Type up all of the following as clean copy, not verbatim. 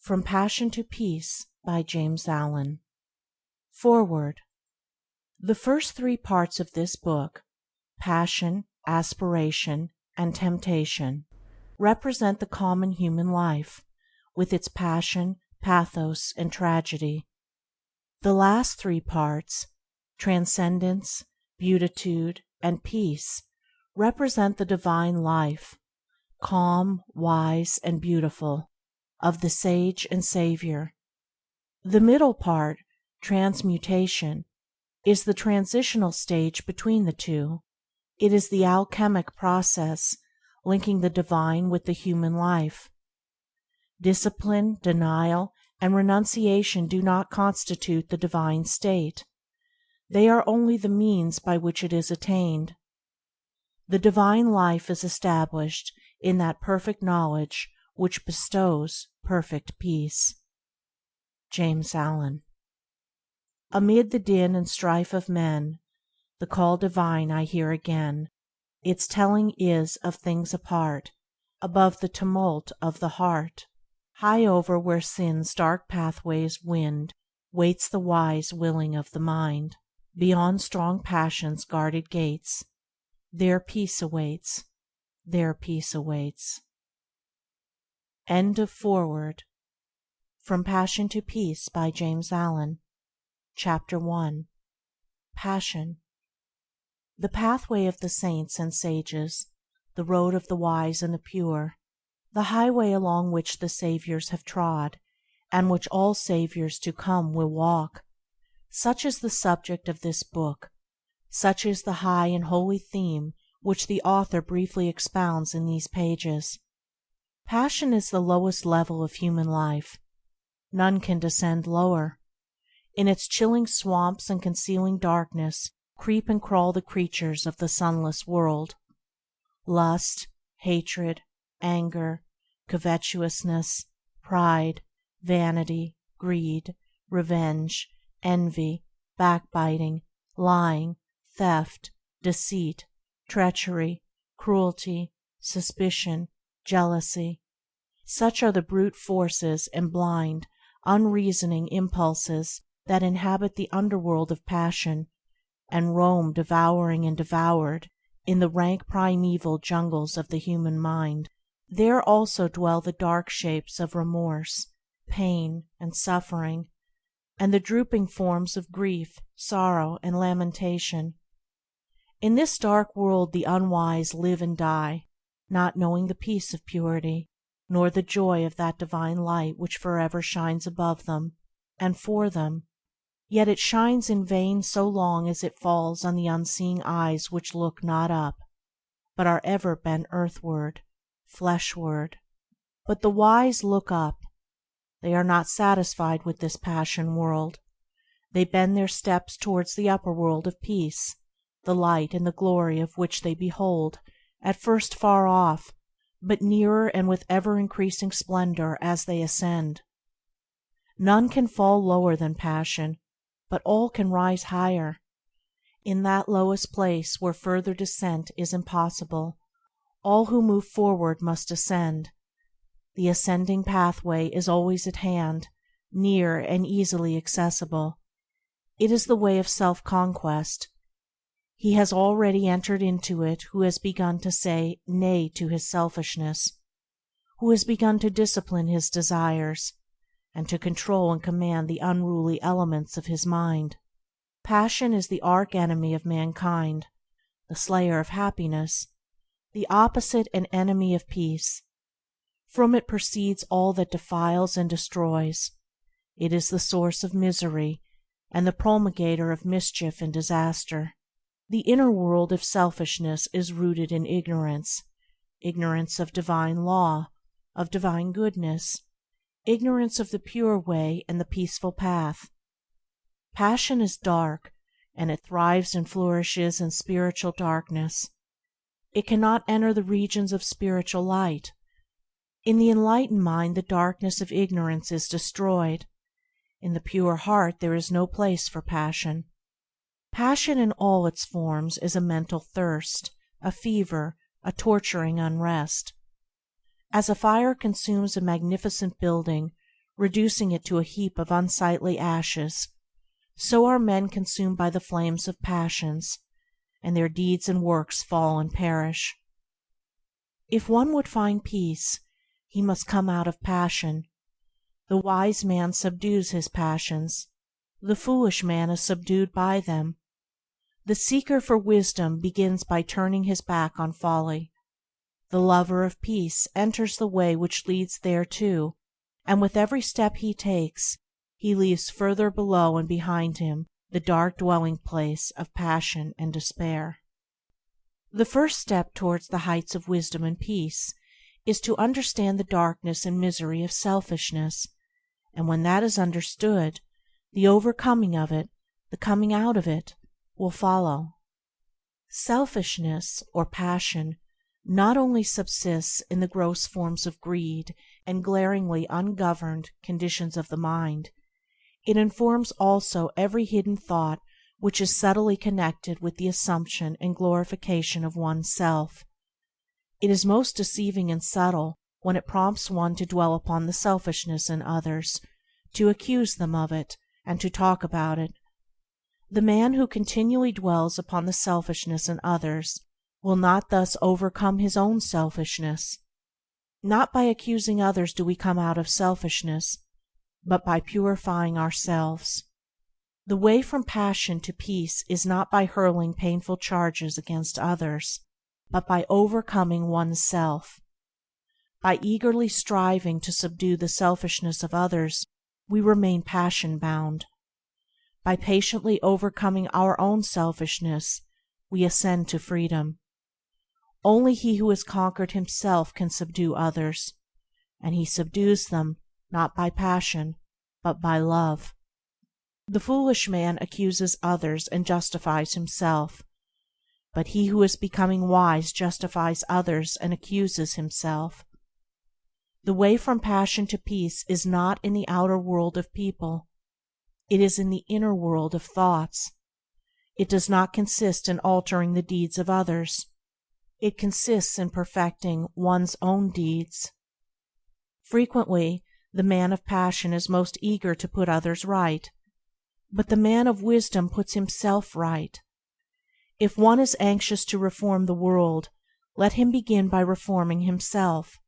From Passion to Peace by James Allen. Foreword. The first three parts of this book, Passion, Aspiration, and Temptation, represent the common human life, with its passion, pathos, and tragedy. The last three parts, Transcendence, Beatitude, and Peace, represent the divine life, calm, wise, and beautiful, of the Sage and Saviour. The middle part, Transmutation, is the transitional stage between the two. It is the alchemic process linking the divine with the human life. Discipline, denial, and renunciation do not constitute the divine state. They are only the means by which it is attained. The divine life is established in that perfect knowledge which bestows perfect peace. James Allen. Amid the din and strife of men, the call divine I hear again. Its telling is of things apart, above the tumult of the heart. High over where sin's dark pathways wind, waits the wise willing of the mind. Beyond strong passion's guarded gates, there peace awaits, there peace awaits. End of Foreword. From Passion to Peace by James Allen. Chapter 1. Passion. The pathway of the saints and sages, the road of the wise and the pure, the highway along which the Saviours have trod, and which all Saviours to come will walk. Such is the subject of this book, such is the high and holy theme which the author briefly expounds in these pages. Passion is the lowest level of human life. None can descend lower. In its chilling swamps and concealing darkness creep and crawl the creatures of the sunless world. Lust, hatred, anger, covetousness, pride, vanity, greed, revenge, envy, backbiting, lying, theft, deceit, treachery, cruelty, suspicion, jealousy. Such are the brute forces and blind, unreasoning impulses that inhabit the underworld of passion, and roam devouring and devoured in the rank primeval jungles of the human mind. There also dwell the dark shapes of remorse, pain, and suffering, and the drooping forms of grief, sorrow, and lamentation. In this dark world the unwise live and die, not knowing the peace of purity, nor the joy of that divine light which forever shines above them and for them. Yet it shines in vain so long as it falls on the unseeing eyes which look not up, but are ever bent earthward, fleshward. But the wise look up. They are not satisfied with this passion world. They bend their steps towards the upper world of peace, the light and the glory of which they behold, at first far off, but nearer and with ever increasing splendor as they ascend. None can fall lower than passion, but all can rise higher. In that lowest place where further descent is impossible, all who move forward must ascend. The ascending pathway is always at hand, near and easily accessible. It is the way of self-conquest. He has already entered into it who has begun to say nay to his selfishness, who has begun to discipline his desires, and to control and command the unruly elements of his mind. Passion is the arch-enemy of mankind, the slayer of happiness, the opposite and enemy of peace. From it proceeds all that defiles and destroys. It is the source of misery, and the promulgator of mischief and disaster. The inner world of selfishness is rooted in ignorance of divine law, of divine goodness, ignorance of the pure way and the peaceful path. Passion is dark, and it thrives and flourishes in spiritual darkness. It cannot enter the regions of spiritual light. In the enlightened mind the darkness of ignorance is destroyed. In the pure heart there is no place for passion. Passion in all its forms is a mental thirst, a fever, a torturing unrest. As a fire consumes a magnificent building, reducing it to a heap of unsightly ashes. So are men consumed by the flames of passions, and their deeds and works fall and perish. If one would find peace, he must come out of passion. The wise man subdues his passions, the foolish man is subdued by them. The seeker for wisdom begins by turning his back on folly. The lover of peace enters the way which leads thereto, and with every step he takes, he leaves further below and behind him the dark dwelling place of passion and despair. The first step towards the heights of wisdom and peace is to understand the darkness and misery of selfishness, and when that is understood, the overcoming of it, the coming out of it, will follow. Selfishness, or passion, not only subsists in the gross forms of greed and glaringly ungoverned conditions of the mind, it informs also every hidden thought which is subtly connected with the assumption and glorification of one's self. It is most deceiving and subtle when it prompts one to dwell upon the selfishness in others, to accuse them of it, and to talk about it. The man who continually dwells upon the selfishness in others will not thus overcome his own selfishness. Not by accusing others do we come out of selfishness, but by purifying ourselves. The way from passion to peace is not by hurling painful charges against others, but by overcoming one's self. By eagerly striving to subdue the selfishness of others, we remain passion-bound. By patiently overcoming our own selfishness, we ascend to freedom. Only he who has conquered himself can subdue others, and he subdues them not by passion, but by love. The foolish man accuses others and justifies himself, but he who is becoming wise justifies others and accuses himself. The way from passion to peace is not in the outer world of people, it is in the inner world of thoughts. It does not consist in altering the deeds of others, it consists in perfecting one's own deeds. Frequently the man of passion is most eager to put others right, but the man of wisdom puts himself right. If one is anxious to reform the world, let him begin by reforming himself.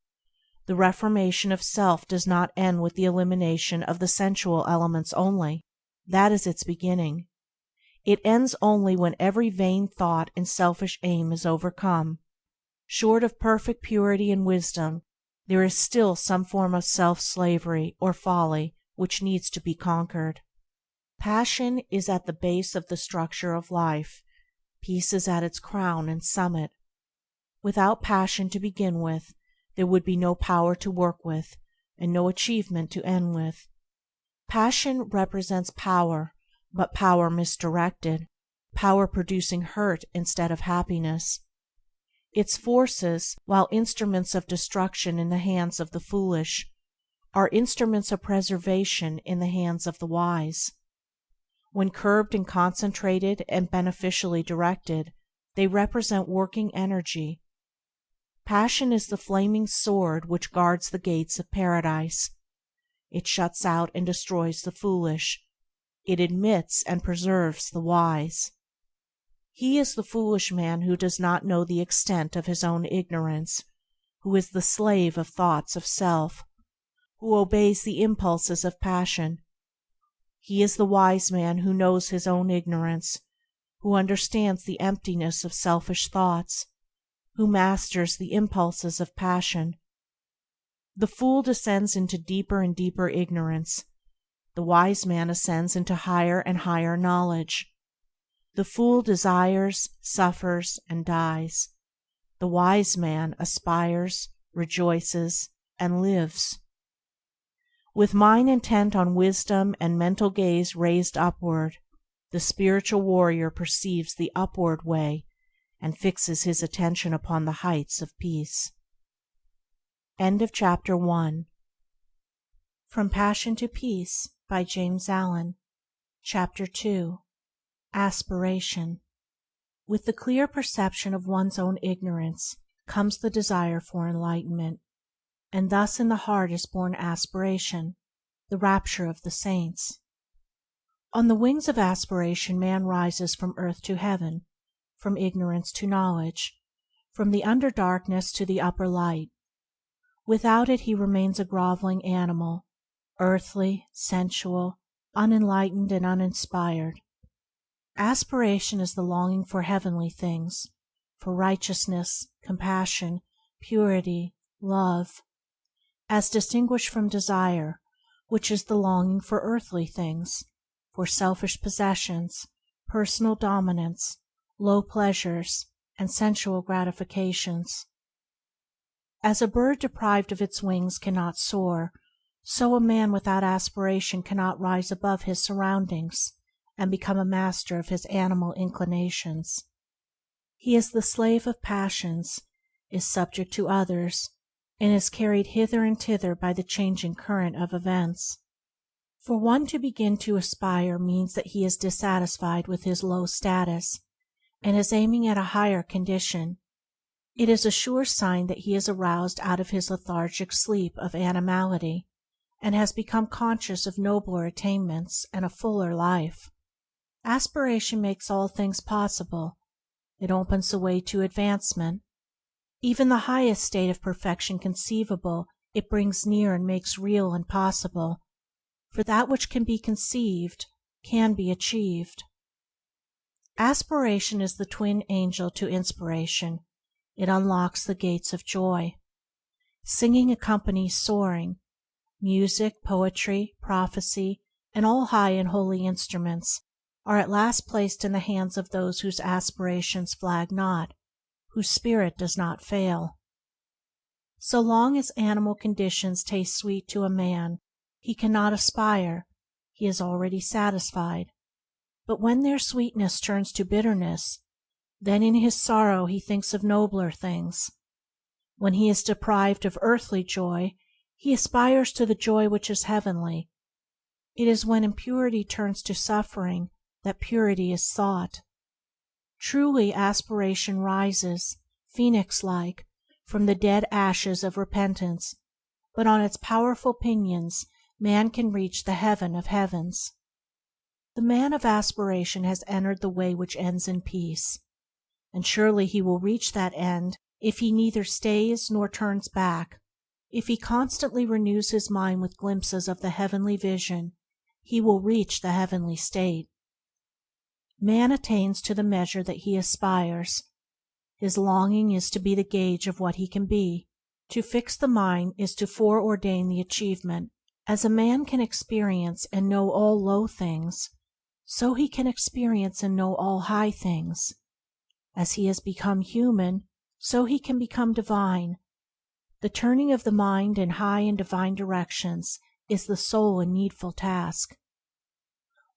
The reformation of self does not end with the elimination of the sensual elements only, that is its beginning. It ends only when every vain thought and selfish aim is overcome. Short of perfect purity and wisdom, there is still some form of self-slavery or folly which needs to be conquered. Passion is at the base of the structure of life, peace is at its crown and summit. Without passion to begin with, there would be no power to work with, and no achievement to end with. Passion represents power, but power misdirected, power producing hurt instead of happiness. Its forces, while instruments of destruction in the hands of the foolish, are instruments of preservation in the hands of the wise. When curbed and concentrated and beneficially directed, they represent working energy. Passion is the flaming sword which guards the gates of paradise. It shuts out and destroys the foolish. It admits and preserves the wise. He is the foolish man who does not know the extent of his own ignorance, who is the slave of thoughts of self, who obeys the impulses of passion. He is the wise man who knows his own ignorance, who understands the emptiness of selfish thoughts, who masters the impulses of passion. The fool descends into deeper and deeper ignorance. The wise man ascends into higher and higher knowledge. The fool desires, suffers, and dies. The wise man aspires, rejoices, and lives. With mind intent on wisdom and mental gaze raised upward, the spiritual warrior perceives the upward way and fixes his attention upon the heights of peace. Chapter 1. From Passion to Peace by James Allen. Chapter 2. Aspiration. With the clear perception of one's own ignorance comes the desire for enlightenment, and thus in the heart is born aspiration. the rapture of the saints. On the wings of aspiration man rises from earth to heaven, from ignorance to knowledge, from the under darkness to the upper light. Without it he remains a grovelling animal, earthly, sensual, unenlightened and uninspired. Aspiration is the longing for heavenly things, for righteousness, compassion, purity, love, as distinguished from desire, which is the longing for earthly things, for selfish possessions, personal dominance, low pleasures, and sensual gratifications. As a bird deprived of its wings cannot soar, so a man without aspiration cannot rise above his surroundings and become a master of his animal inclinations. He is the slave of passions, is subject to others, and is carried hither and thither by the changing current of events. For one to begin to aspire means that he is dissatisfied with his low status, and is aiming at a higher condition. It is a sure sign that he is aroused out of his lethargic sleep of animality, and has become conscious of nobler attainments and a fuller life. Aspiration makes all things possible. It opens the way to advancement. Even the highest state of perfection conceivable it brings near and makes real and possible, for that which can be conceived can be achieved. Aspiration is the twin angel to inspiration. It unlocks the gates of joy. Singing accompanies soaring. Music, poetry, prophecy, and all high and holy instruments are at last placed in the hands of those whose aspirations flag not, whose spirit does not fail. So long as animal conditions taste sweet to a man, he cannot aspire, he is already satisfied. But when their sweetness turns to bitterness, then in his sorrow he thinks of nobler things. When he is deprived of earthly joy, he aspires to the joy which is heavenly. It is when impurity turns to suffering that purity is sought. Truly aspiration rises, phoenix-like, from the dead ashes of repentance, but on its powerful pinions man can reach the heaven of heavens. The man of aspiration has entered the way which ends in peace, and surely he will reach that end if he neither stays nor turns back. If he constantly renews his mind with glimpses of the heavenly vision, he will reach the heavenly state. Man attains to the measure that he aspires. His longing is to be the gauge of what he can be. To fix the mind is to foreordain the achievement. As a man can experience and know all low things, so he can experience and know all high things. As he has become human, so he can become divine. The turning of the mind in high and divine directions is the sole and needful task.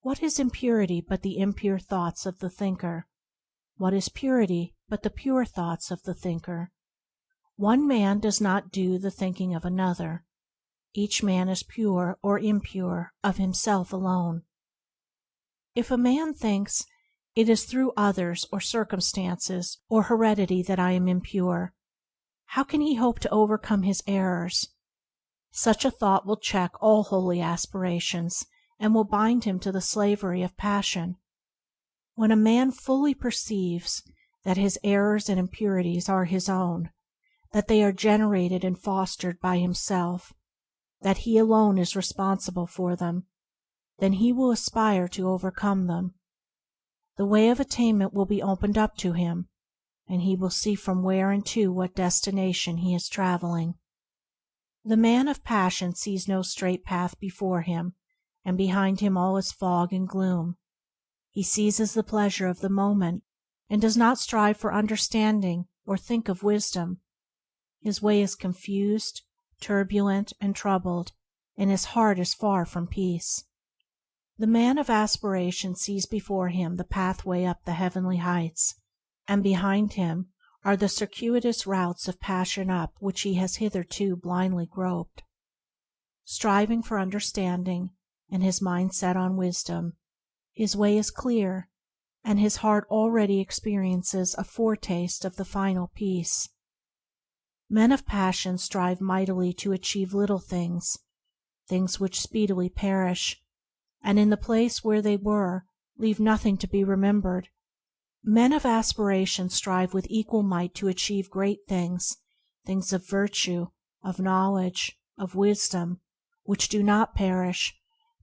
What is impurity but the impure thoughts of the thinker? What is purity but the pure thoughts of the thinker? One man does not do the thinking of another. Each man is pure or impure of himself alone. If a man thinks, "It is through others or circumstances or heredity that I am impure," how can he hope to overcome his errors? Such a thought will check all holy aspirations, and will bind him to the slavery of passion. When a man fully perceives that his errors and impurities are his own, that they are generated and fostered by himself, that he alone is responsible for them, then he will aspire to overcome them. The way of attainment will be opened up to him, and he will see from where and to what destination he is traveling. The man of passion sees no straight path before him, and behind him all is fog and gloom. He seizes the pleasure of the moment, and does not strive for understanding or think of wisdom. His way is confused, turbulent, and troubled, and his heart is far from peace. The man of aspiration sees before him the pathway up the heavenly heights, and behind him are the circuitous routes of passion up which he has hitherto blindly groped. Striving for understanding, and his mind set on wisdom, his way is clear, and his heart already experiences a foretaste of the final peace. Men of passion strive mightily to achieve little things. things which speedily perish, and in the place where they were leave nothing to be remembered. Men of aspiration strive with equal might to achieve great things, things of virtue, of knowledge, of wisdom, which do not perish,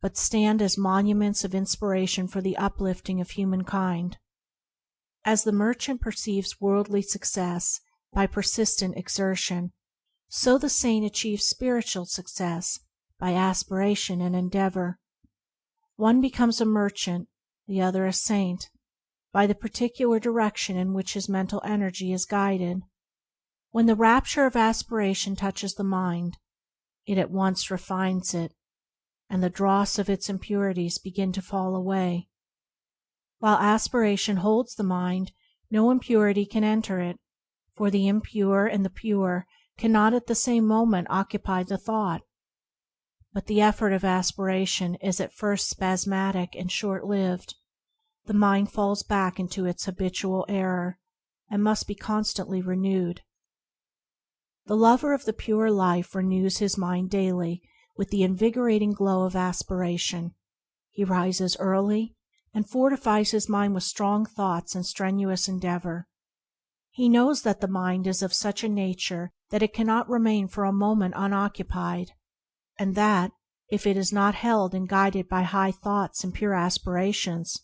but stand as monuments of inspiration for the uplifting of humankind. As the merchant perceives worldly success by persistent exertion, so the saint achieves spiritual success by aspiration and endeavor. One becomes a merchant, the other a saint, by the particular direction in which his mental energy is guided. When the rapture of aspiration touches the mind, it at once refines it, and the dross of its impurities begin to fall away. While aspiration holds the mind, no impurity can enter it, for the impure and the pure cannot at the same moment occupy the thought. But the effort of aspiration is at first spasmodic and short-lived. The mind falls back into its habitual error, and must be constantly renewed. The lover of the pure life renews his mind daily with the invigorating glow of aspiration. He rises early, and fortifies his mind with strong thoughts and strenuous endeavor. He knows that the mind is of such a nature that it cannot remain for a moment unoccupied, and that, if it is not held and guided by high thoughts and pure aspirations,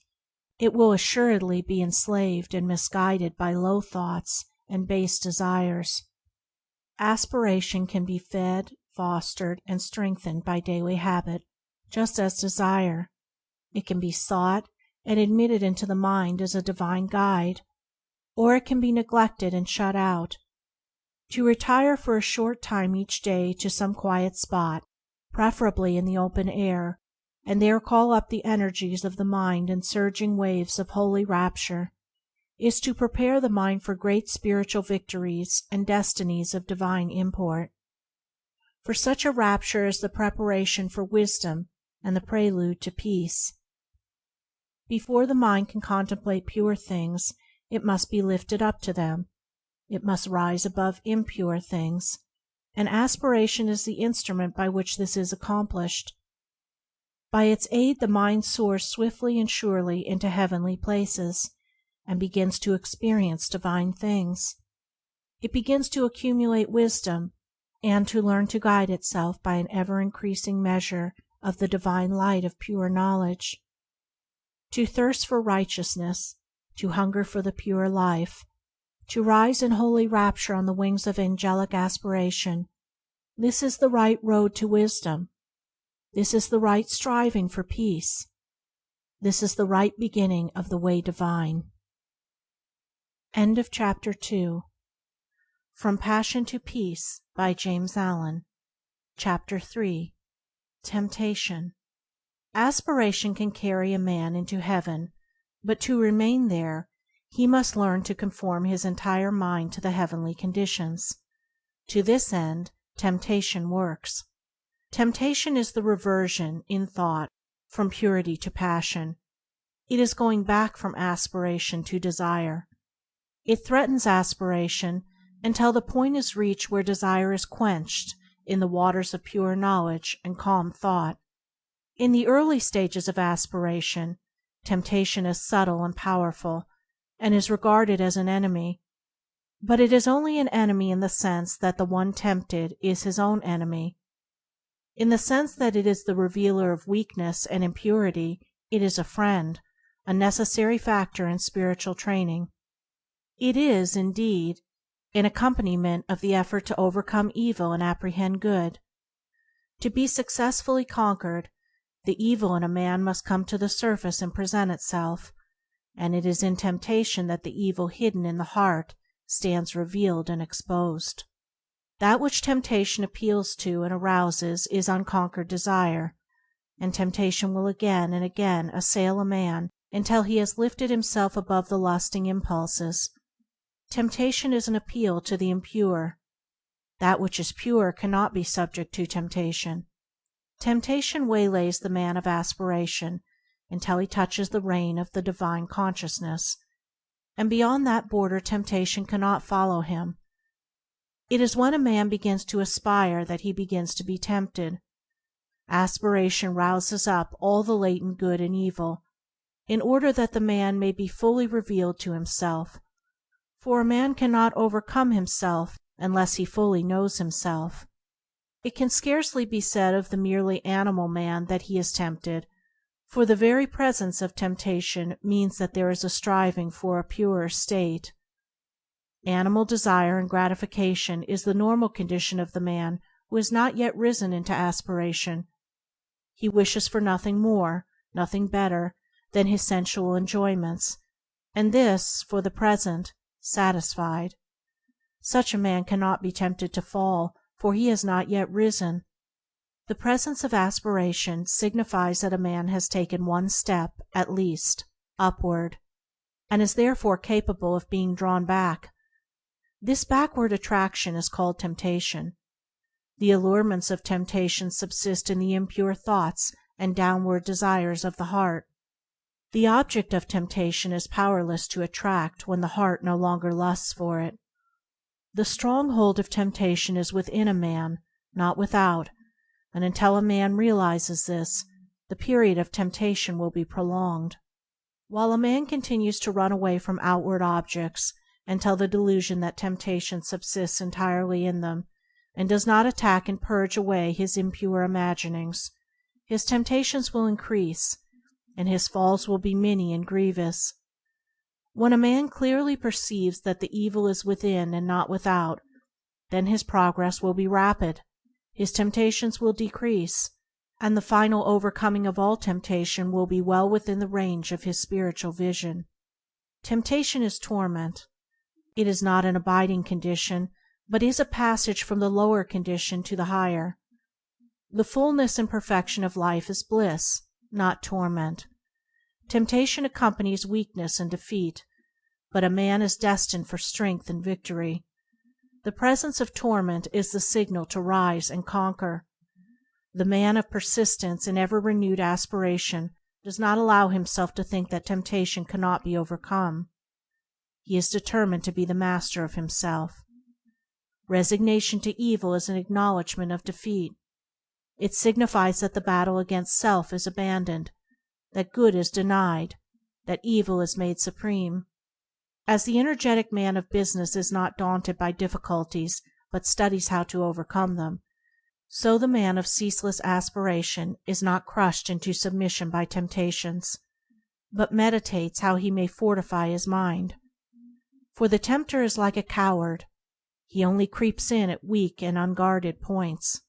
it will assuredly be enslaved and misguided by low thoughts and base desires. Aspiration can be fed, fostered, and strengthened by daily habit, just as desire. It can be sought and admitted into the mind as a divine guide, or it can be neglected and shut out. To retire for a short time each day to some quiet spot, preferably in the open air, and there call up the energies of the mind in surging waves of holy rapture, is to prepare the mind for great spiritual victories and destinies of divine import. For such a rapture is the preparation for wisdom and the prelude to peace. Before the mind can contemplate pure things, it must be lifted up to them. It must rise above impure things, and aspiration is the instrument by which this is accomplished. By its aid the mind soars swiftly and surely into heavenly places, and begins to experience divine things. It begins to accumulate wisdom, and to learn to guide itself by an ever-increasing measure of the divine light of pure knowledge. To thirst for righteousness, to hunger for the pure life, to rise in holy rapture on the wings of angelic aspiration, this is the right road to wisdom. This is the right striving for peace. This is the right beginning of the way divine. End of Chapter 2. From Passion to Peace by James Allen. Chapter 3. Temptation. Aspiration can carry a man into heaven, but to remain there, he must learn to conform his entire mind to the heavenly conditions. To this end, temptation works. Temptation is the reversion, in thought, from purity to passion. It is going back from aspiration to desire. It threatens aspiration until the point is reached where desire is quenched in the waters of pure knowledge and calm thought. In the early stages of aspiration, temptation is subtle and powerful, and is regarded as an enemy. But it is only an enemy in the sense that the one tempted is his own enemy. In the sense that it is the revealer of weakness and impurity, it is a friend, a necessary factor in spiritual training. It is, indeed, an accompaniment of the effort to overcome evil and apprehend good. To be successfully conquered, the evil in a man must come to the surface and present itself, and it is in temptation that the evil hidden in the heart stands revealed and exposed. That which temptation appeals to and arouses is unconquered desire, and temptation will again and again assail a man until he has lifted himself above the lusting impulses. Temptation is an appeal to the impure. That which is pure cannot be subject to temptation. Temptation waylays the man of aspiration until he touches the reign of the divine consciousness, and beyond that border temptation cannot follow him. It is when a man begins to aspire that he begins to be tempted. Aspiration rouses up all the latent good and evil, in order that the man may be fully revealed to himself, for a man cannot overcome himself unless he fully knows himself. It can scarcely be said of the merely animal man that he is tempted, for the very presence of temptation means that there is a striving for a purer state. Animal desire and gratification is the normal condition of the man who has not yet risen into aspiration. He wishes for nothing more, nothing better, than his sensual enjoyments, and this, for the present, satisfied. Such a man cannot be tempted to fall, for he has not yet risen. The presence of aspiration signifies that a man has taken one step, at least, upward, and is therefore capable of being drawn back. This backward attraction is called temptation. The allurements of temptation subsist in the impure thoughts and downward desires of the heart. The object of temptation is powerless to attract when the heart no longer lusts for it. The stronghold of temptation is within a man, not without, and until a man realizes this, the period of temptation will be prolonged. While a man continues to run away from outward objects until the delusion that temptation subsists entirely in them, and does not attack and purge away his impure imaginings, his temptations will increase, and his falls will be many and grievous. When a man clearly perceives that the evil is within and not without, then his progress will be rapid, his temptations will decrease, and the final overcoming of all temptation will be well within the range of his spiritual vision. Temptation is torment. It is not an abiding condition, but is a passage from the lower condition to the higher. The fullness and perfection of life is bliss, not torment. Temptation accompanies weakness and defeat, but a man is destined for strength and victory. The presence of torment is the signal to rise and conquer. The man of persistence and ever renewed aspiration does not allow himself to think that temptation cannot be overcome. He is determined to be the master of himself. Resignation to evil is an acknowledgment of defeat. It signifies that the battle against self is abandoned, that good is denied, that evil is made supreme. As the energetic man of business is not daunted by difficulties but studies how to overcome them, so the man of ceaseless aspiration is not crushed into submission by temptations, but meditates how he may fortify his mind. For the tempter is like a coward; he only creeps in at weak and unguarded points.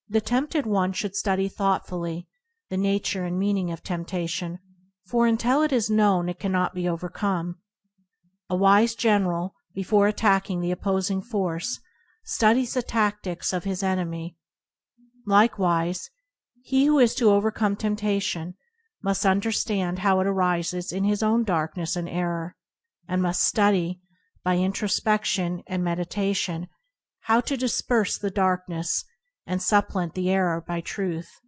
The tempted one should study thoughtfully the nature and meaning of temptation, for until it is known it cannot be overcome. A wise general, before attacking the opposing force, studies the tactics of his enemy. Likewise, he who is to overcome temptation must understand how it arises in his own darkness and error, and must study, by introspection and meditation, how to disperse the darkness and supplement the error by truth.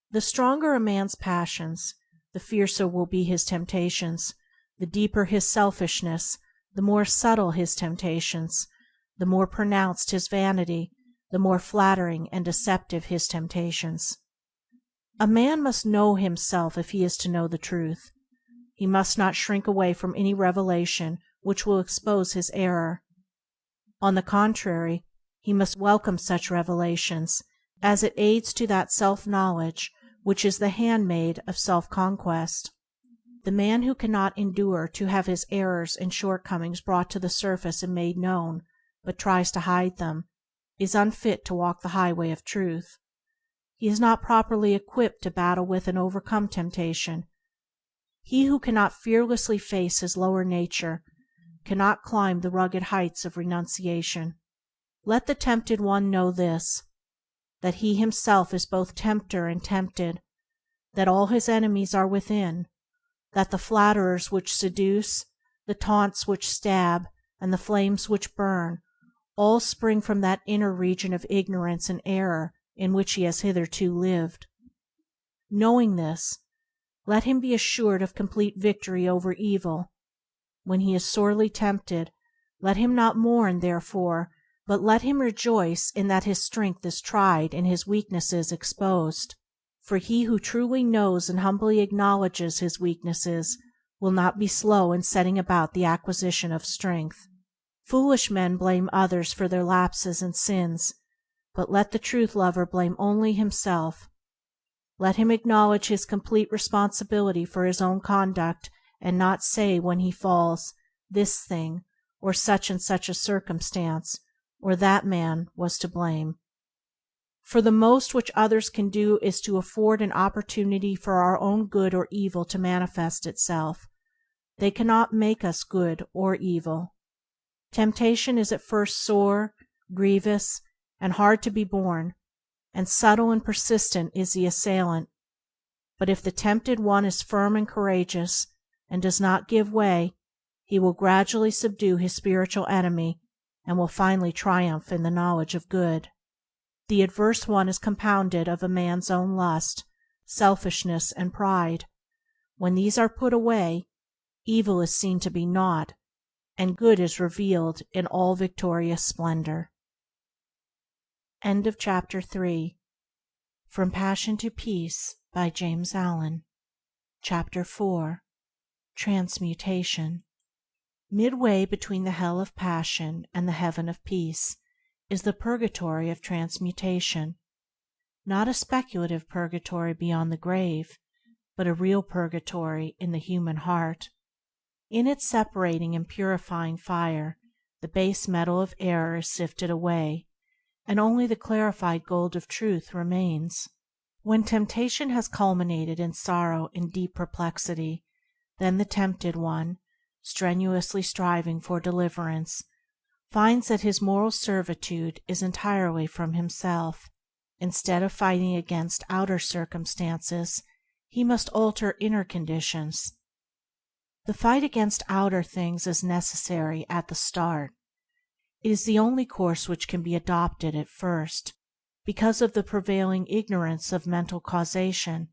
The stronger a man's passions, the fiercer will be his temptations; the deeper his selfishness, the more subtle his temptations; the more pronounced his vanity, the more flattering and deceptive his temptations. A man must know himself if he is to know the truth. He must not shrink away from any revelation which will expose his error. On the contrary, he must welcome such revelations, as it aids to that self-knowledge which is the handmaid of self-conquest. The man who cannot endure to have his errors and shortcomings brought to the surface and made known, but tries to hide them, is unfit to walk the highway of truth. He is not properly equipped to battle with and overcome temptation. He who cannot fearlessly face his lower nature cannot climb the rugged heights of renunciation. Let the tempted one know this, that he himself is both tempter and tempted, that all his enemies are within, that the flatterers which seduce, the taunts which stab, and the flames which burn, all spring from that inner region of ignorance and error in which he has hitherto lived. Knowing this, let him be assured of complete victory over evil. When he is sorely tempted, let him not mourn, therefore, But let him rejoice in that his strength is tried and his weaknesses exposed, for he who truly knows and humbly acknowledges his weaknesses will not be slow in setting about the acquisition of strength. Foolish men blame others for their lapses and sins, but let the truth lover blame only himself. Let him acknowledge his complete responsibility for his own conduct, and not say when he falls, "This thing, or such and such a circumstance, or that man was to blame." For the most which others can do is to afford an opportunity for our own good or evil to manifest itself. They cannot make us good or evil. Temptation is at first sore, grievous, and hard to be borne, and subtle and persistent is the assailant. But if the tempted one is firm and courageous, and does not give way, he will gradually subdue his spiritual enemy, and will finally triumph in the knowledge of good. The adverse one is compounded of a man's own lust, selfishness, and pride. When these are put away, evil is seen to be naught, and good is revealed in all victorious splendor. Chapter 3. From Passion to Peace, by James Allen. Chapter 4. Transmutation. Midway between the hell of passion and the heaven of peace is the purgatory of transmutation. Not a speculative purgatory beyond the grave, but a real purgatory in the human heart. In its separating and purifying fire the base metal of error is sifted away, and only the clarified gold of truth remains. When temptation has culminated in sorrow and deep perplexity, then the tempted one, strenuously striving for deliverance, finds that his moral servitude is entirely from himself. Instead of fighting against outer circumstances, he must alter inner conditions. The fight against outer things is necessary at the start. It is the only course which can be adopted at first, because of the prevailing ignorance of mental causation,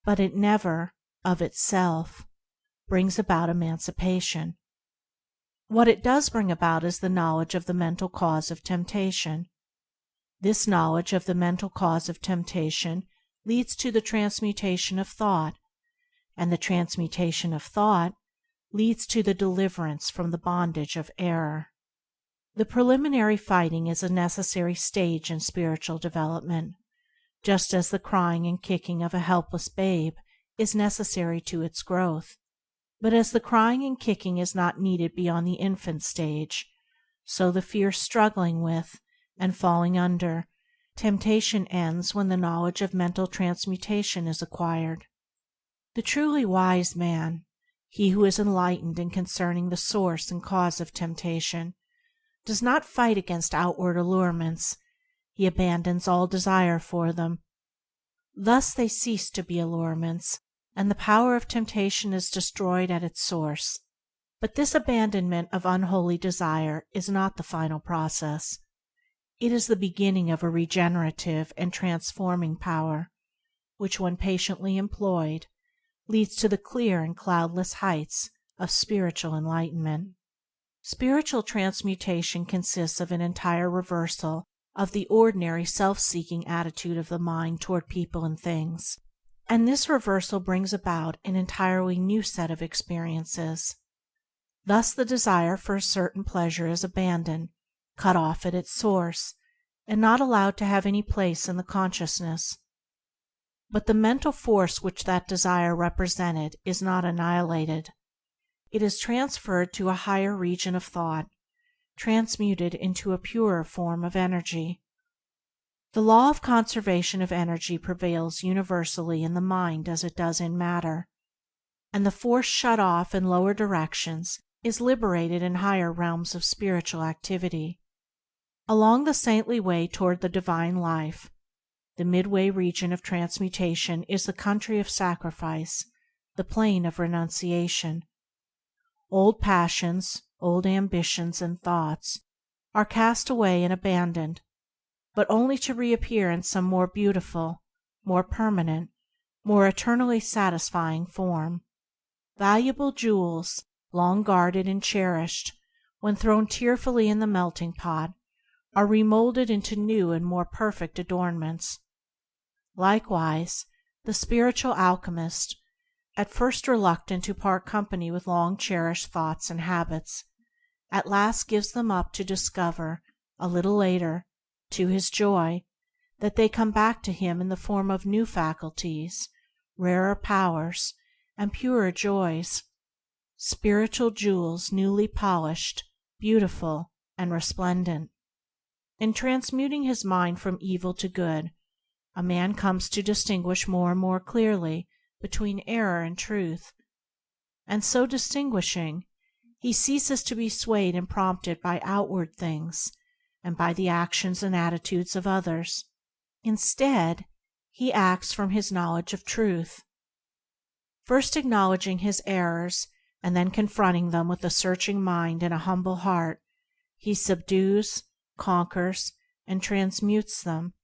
but it never, of itself, brings about emancipation. What it does bring about is the knowledge of the mental cause of temptation. This knowledge of the mental cause of temptation leads to the transmutation of thought, and the transmutation of thought leads to the deliverance from the bondage of error. The preliminary fighting is a necessary stage in spiritual development, just as the crying and kicking of a helpless babe is necessary to its growth. But as the crying and kicking is not needed beyond the infant stage, so the fierce struggling with, and falling under, temptation ends when the knowledge of mental transmutation is acquired. The truly wise man, he who is enlightened in concerning the source and cause of temptation, does not fight against outward allurements, he abandons all desire for them. Thus they cease to be allurements, and the power of temptation is destroyed at its source. But this abandonment of unholy desire is not the final process. It is the beginning of a regenerative and transforming power, which, when patiently employed, leads to the clear and cloudless heights of spiritual enlightenment. Spiritual transmutation consists of an entire reversal of the ordinary self-seeking attitude of the mind toward people and things, and this reversal brings about an entirely new set of experiences. Thus the desire for a certain pleasure is abandoned, cut off at its source, and not allowed to have any place in the consciousness. But the mental force which that desire represented is not annihilated. It is transferred to a higher region of thought, transmuted into a purer form of energy. The law of conservation of energy prevails universally in the mind as it does in matter, and the force shut off in lower directions is liberated in higher realms of spiritual activity. Along the saintly way toward the divine life, the midway region of transmutation is the country of sacrifice, the plain of renunciation. Old passions, old ambitions and thoughts are cast away and abandoned, but only to reappear in some more beautiful, more permanent, more eternally satisfying form. Valuable jewels, long guarded and cherished, when thrown tearfully in the melting pot, are remoulded into new and more perfect adornments. Likewise, the spiritual alchemist, at first reluctant to part company with long cherished thoughts and habits, at last gives them up to discover, a little later, to his joy, that they come back to him in the form of new faculties, rarer powers, and purer joys, spiritual jewels newly polished, beautiful, and resplendent. In transmuting his mind from evil to good, a man comes to distinguish more and more clearly between error and truth, and so distinguishing, he ceases to be swayed and prompted by outward things and by the actions and attitudes of others. Instead, he acts from his knowledge of truth. First acknowledging his errors and then confronting them with a searching mind and a humble heart, he subdues, conquers, and transmutes them.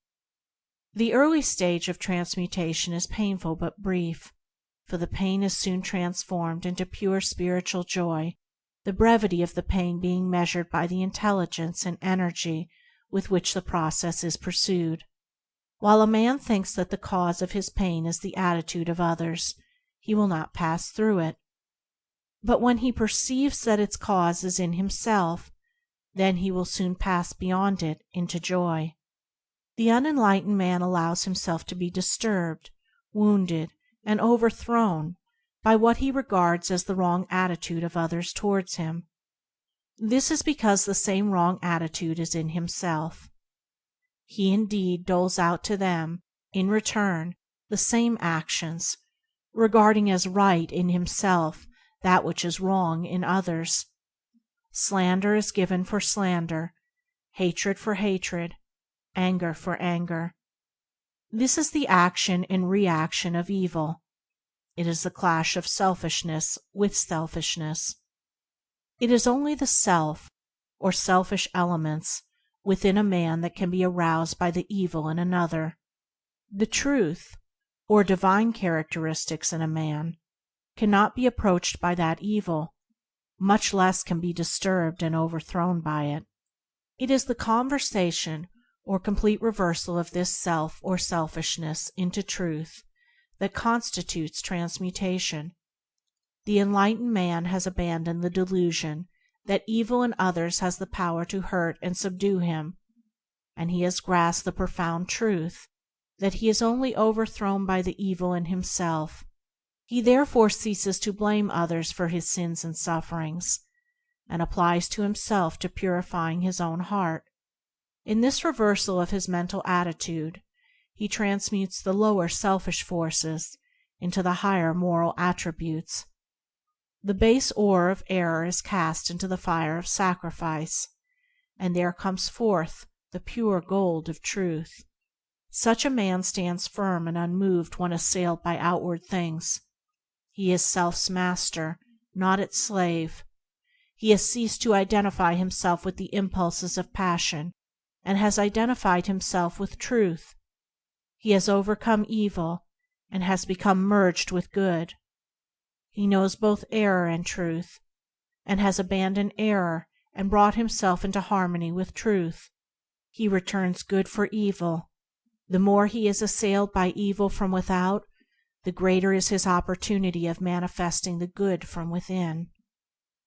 The early stage of transmutation is painful but brief, for the pain is soon transformed into pure spiritual joy, the brevity of the pain being measured by the intelligence and energy with which the process is pursued. While a man thinks that the cause of his pain is the attitude of others, he will not pass through it. But when he perceives that its cause is in himself, then he will soon pass beyond it into joy. The unenlightened man allows himself to be disturbed, wounded, and overthrown by what he regards as the wrong attitude of others towards him. This is because the same wrong attitude is in himself. He indeed doles out to them, in return, the same actions, regarding as right in himself that which is wrong in others. Slander is given for slander, hatred for hatred, anger for anger. This is the action and reaction of evil. It is the clash of selfishness with selfishness. It is only the self, or selfish elements, within a man that can be aroused by the evil in another. The truth, or divine characteristics in a man, cannot be approached by that evil, much less can be disturbed and overthrown by it. It is the conversion or complete reversal of this self or selfishness into truth that constitutes transmutation. The enlightened man has abandoned the delusion that evil in others has the power to hurt and subdue him, and he has grasped the profound truth that he is only overthrown by the evil in himself. He therefore ceases to blame others for his sins and sufferings, and applies to himself to purifying his own heart. In this reversal of his mental attitude, he transmutes the lower selfish forces into the higher moral attributes. The base ore of error is cast into the fire of sacrifice, and there comes forth the pure gold of truth. Such a man stands firm and unmoved when assailed by outward things. He is self's master, not its slave. He has ceased to identify himself with the impulses of passion, and has identified himself with truth. He has overcome evil, and has become merged with good. He knows both error and truth, and has abandoned error and brought himself into harmony with truth. He returns good for evil. The more he is assailed by evil from without, the greater is his opportunity of manifesting the good from within.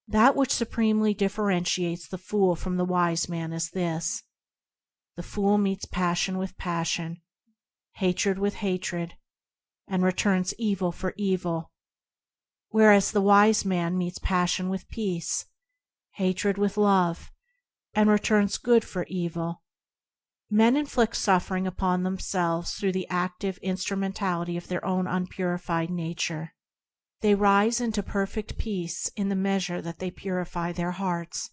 That which supremely differentiates the fool from the wise man is this: the fool meets passion with passion, hatred with hatred, and returns evil for evil, whereas the wise man meets passion with peace, hatred with love, and returns good for evil. Men inflict suffering upon themselves through the active instrumentality of their own unpurified nature. They rise into perfect peace in the measure that they purify their hearts.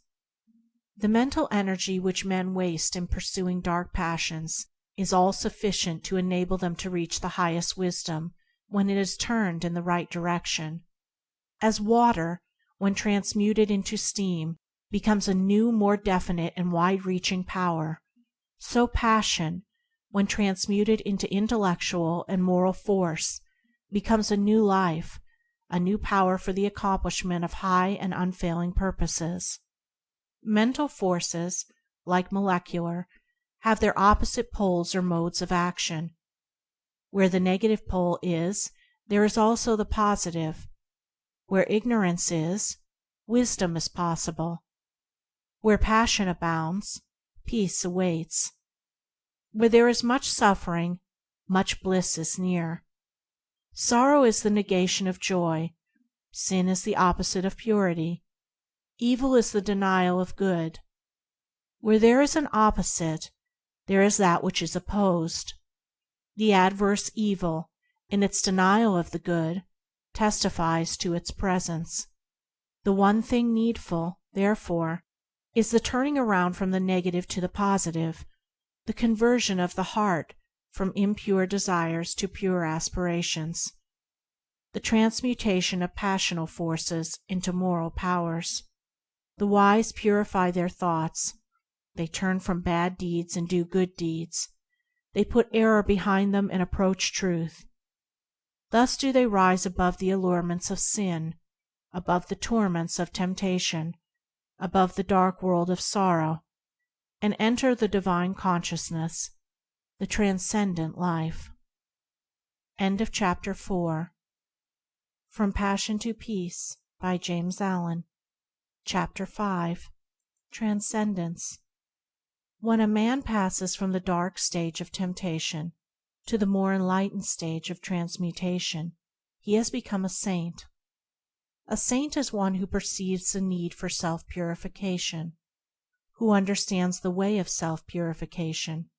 The mental energy which men waste in pursuing dark passions is all sufficient to enable them to reach the highest wisdom when it is turned in the right direction. As water, when transmuted into steam, becomes a new, more definite and wide-reaching power, so passion, when transmuted into intellectual and moral force, becomes a new life, a new power for the accomplishment of high and unfailing purposes. Mental forces, like molecular, have their opposite poles or modes of action. Where the negative pole is, there is also the positive. Where ignorance is, wisdom is possible. Where passion abounds, peace awaits. Where there is much suffering, much bliss is near. Sorrow is the negation of joy. Sin is the opposite of purity. Evil is the denial of good. Where there is an opposite, there is that which is opposed. The adverse evil, in its denial of the good, testifies to its presence. The one thing needful, therefore, is the turning around from the negative to the positive, the conversion of the heart from impure desires to pure aspirations, the transmutation of passional forces into moral powers. The wise purify their thoughts. They turn from bad deeds and do good deeds. They put error behind them and approach truth. Thus do they rise above the allurements of sin, above the torments of temptation, above the dark world of sorrow, and enter the divine consciousness, the transcendent life. Chapter 4. From Passion to Peace, by James Allen. Chapter 5. Transcendence. When a man passes from the dark stage of temptation to the more enlightened stage of transmutation, he has become a saint. A saint is one who perceives the need for self-purification, who understands the way of self-purification,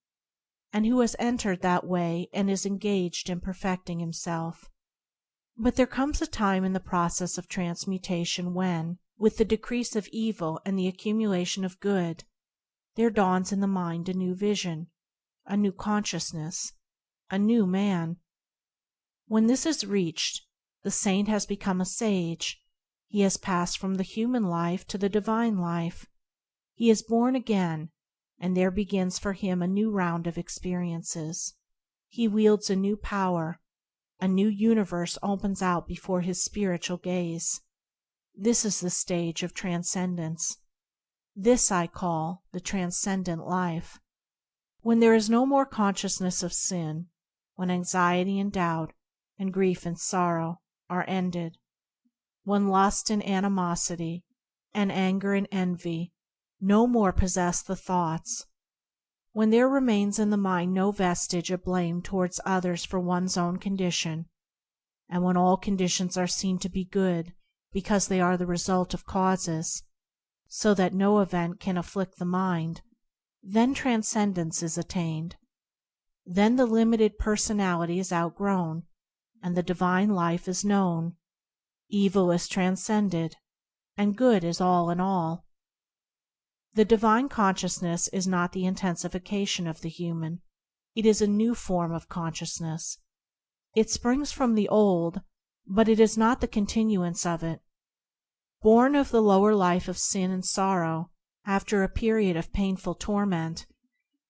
and who has entered that way and is engaged in perfecting himself. But there comes a time in the process of transmutation when, with the decrease of evil and the accumulation of good, there dawns in the mind a new vision, a new consciousness, a new man. When this is reached, the saint has become a sage. He has passed from the human life to the divine life. He is born again, and there begins for him a new round of experiences. He wields a new power. A new universe opens out before his spiritual gaze. This is the stage of transcendence. This I call the transcendent life. When there is no more consciousness of sin, when anxiety and doubt, and grief and sorrow are ended, when lust and animosity, and anger and envy no more possess the thoughts, when there remains in the mind no vestige of blame towards others for one's own condition, and when all conditions are seen to be good because they are the result of causes, so that no event can afflict the mind, then transcendence is attained. Then the limited personality is outgrown, and the divine life is known. Evil is transcended, and good is all in all. The divine consciousness is not the intensification of the human, it is a new form of consciousness. It springs from the old, but it is not the continuance of it. Born of the lower life of sin and sorrow, after a period of painful torment,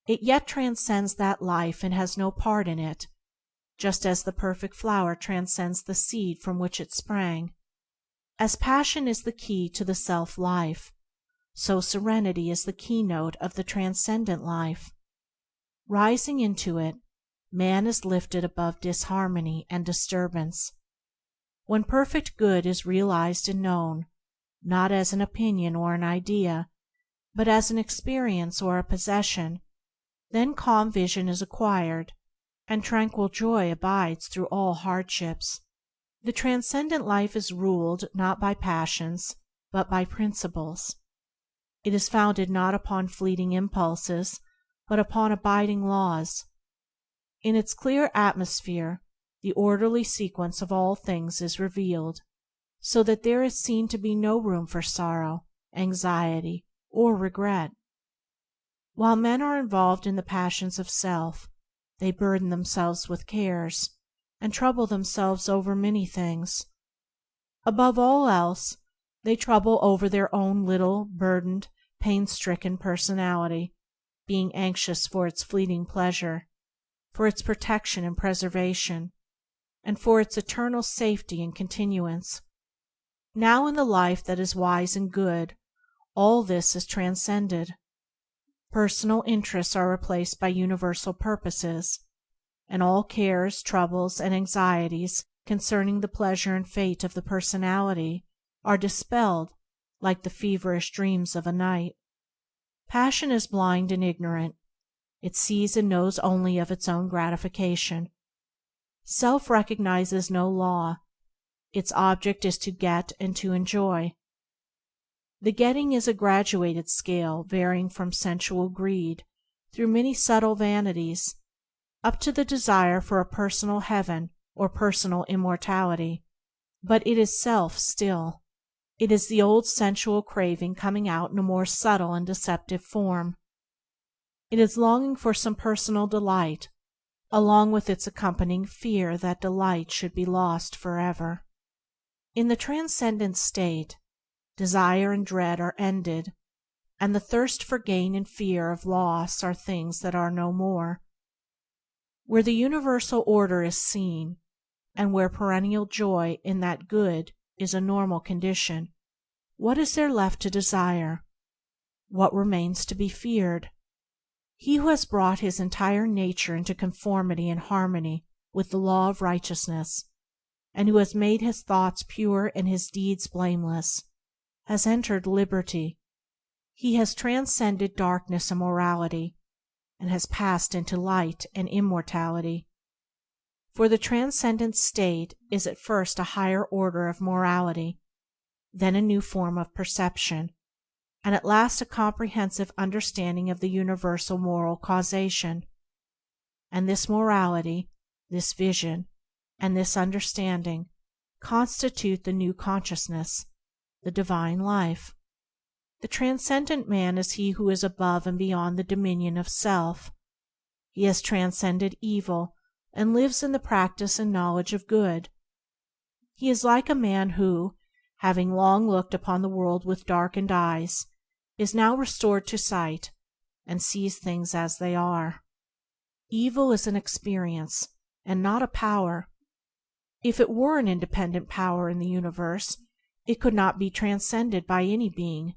it yet transcends that life and has no part in it, just as the perfect flower transcends the seed from which it sprang. As passion is the key to the self-life, so serenity is the keynote of the transcendent life. Rising into it, man is lifted above disharmony and disturbance. When perfect good is realized and known, not as an opinion or an idea, but as an experience or a possession, then calm vision is acquired, and tranquil joy abides through all hardships. The transcendent life is ruled not by passions, but by principles. It is founded not upon fleeting impulses, but upon abiding laws. In its clear atmosphere, the orderly sequence of all things is revealed, so that there is seen to be no room for sorrow, anxiety, or regret. While men are involved in the passions of self, they burden themselves with cares, and trouble themselves over many things. Above all else, they trouble over their own little, burdened, pain-stricken personality, being anxious for its fleeting pleasure, for its protection and preservation, and for its eternal safety and continuance. Now in the life that is wise and good, all this is transcended. Personal interests are replaced by universal purposes, and all cares, troubles, and anxieties concerning the pleasure and fate of the personality are dispelled like the feverish dreams of a night. Passion is blind and ignorant. It sees and knows only of its own gratification. Self recognizes no law. Its object is to get and to enjoy. The getting is a graduated scale varying from sensual greed, through many subtle vanities, up to the desire for a personal heaven or personal immortality. But it is self still. It is the old sensual craving coming out in a more subtle and deceptive form. It is longing for some personal delight, along with its accompanying fear that delight should be lost forever. In the transcendent state, desire and dread are ended, and the thirst for gain and fear of loss are things that are no more. Where the universal order is seen, and where perennial joy in that good is a normal condition, what is there left to desire? What remains to be feared? He who has brought his entire nature into conformity and harmony with the law of righteousness, and who has made his thoughts pure and his deeds blameless, has entered liberty. He has transcended darkness and morality, and has passed into light and immortality. For the transcendent state is at first a higher order of morality, then a new form of perception, and at last a comprehensive understanding of the universal moral causation. And this morality, this vision, and this understanding constitute the new consciousness, the divine life. The transcendent man is he who is above and beyond the dominion of self. He has transcended evil and lives in the practice and knowledge of good. He is like a man who, having long looked upon the world with darkened eyes, is now restored to sight, and sees things as they are. Evil is an experience, and not a power. If it were an independent power in the universe, it could not be transcended by any being.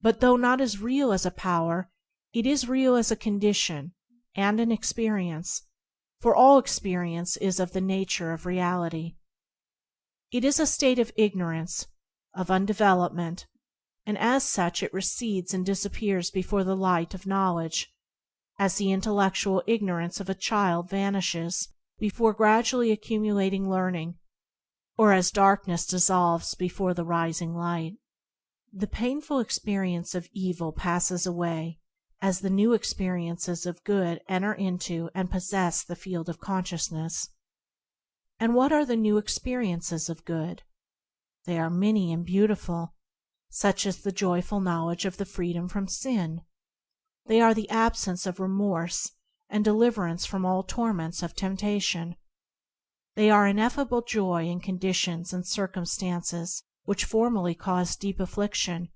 But though not as real as a power, it is real as a condition and an experience, for all experience is of the nature of reality. It is a state of ignorance, of undevelopment, and as such it recedes and disappears before the light of knowledge, as the intellectual ignorance of a child vanishes before gradually accumulating learning, or as darkness dissolves before the rising light. The painful experience of evil passes away as the new experiences of good enter into and possess the field of consciousness. And what are the new experiences of good? They are many and beautiful, such as the joyful knowledge of the freedom from sin. They are the absence of remorse and deliverance from all torments of temptation. They are ineffable joy in conditions and circumstances which formerly caused deep affliction,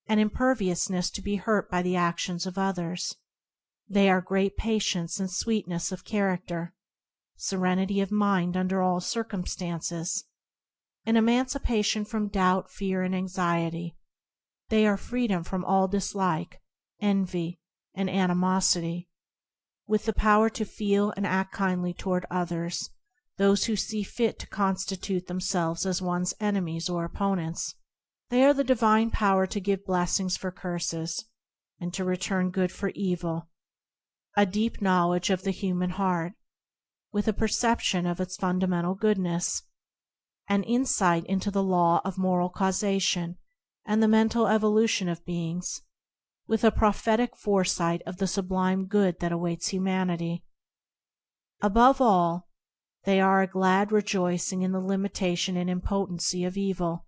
and imperviousness to be hurt by the actions of others. They are great patience and sweetness of character, serenity of mind under all circumstances, and emancipation from doubt, fear, and anxiety. They are freedom from all dislike, envy, and animosity, with the power to feel and act kindly toward others, those who see fit to constitute themselves as one's enemies or opponents. They are the divine power to give blessings for curses, and to return good for evil, a deep knowledge of the human heart, with a perception of its fundamental goodness, an insight into the law of moral causation and the mental evolution of beings, with a prophetic foresight of the sublime good that awaits humanity. Above all, they are a glad rejoicing in the limitation and impotency of evil,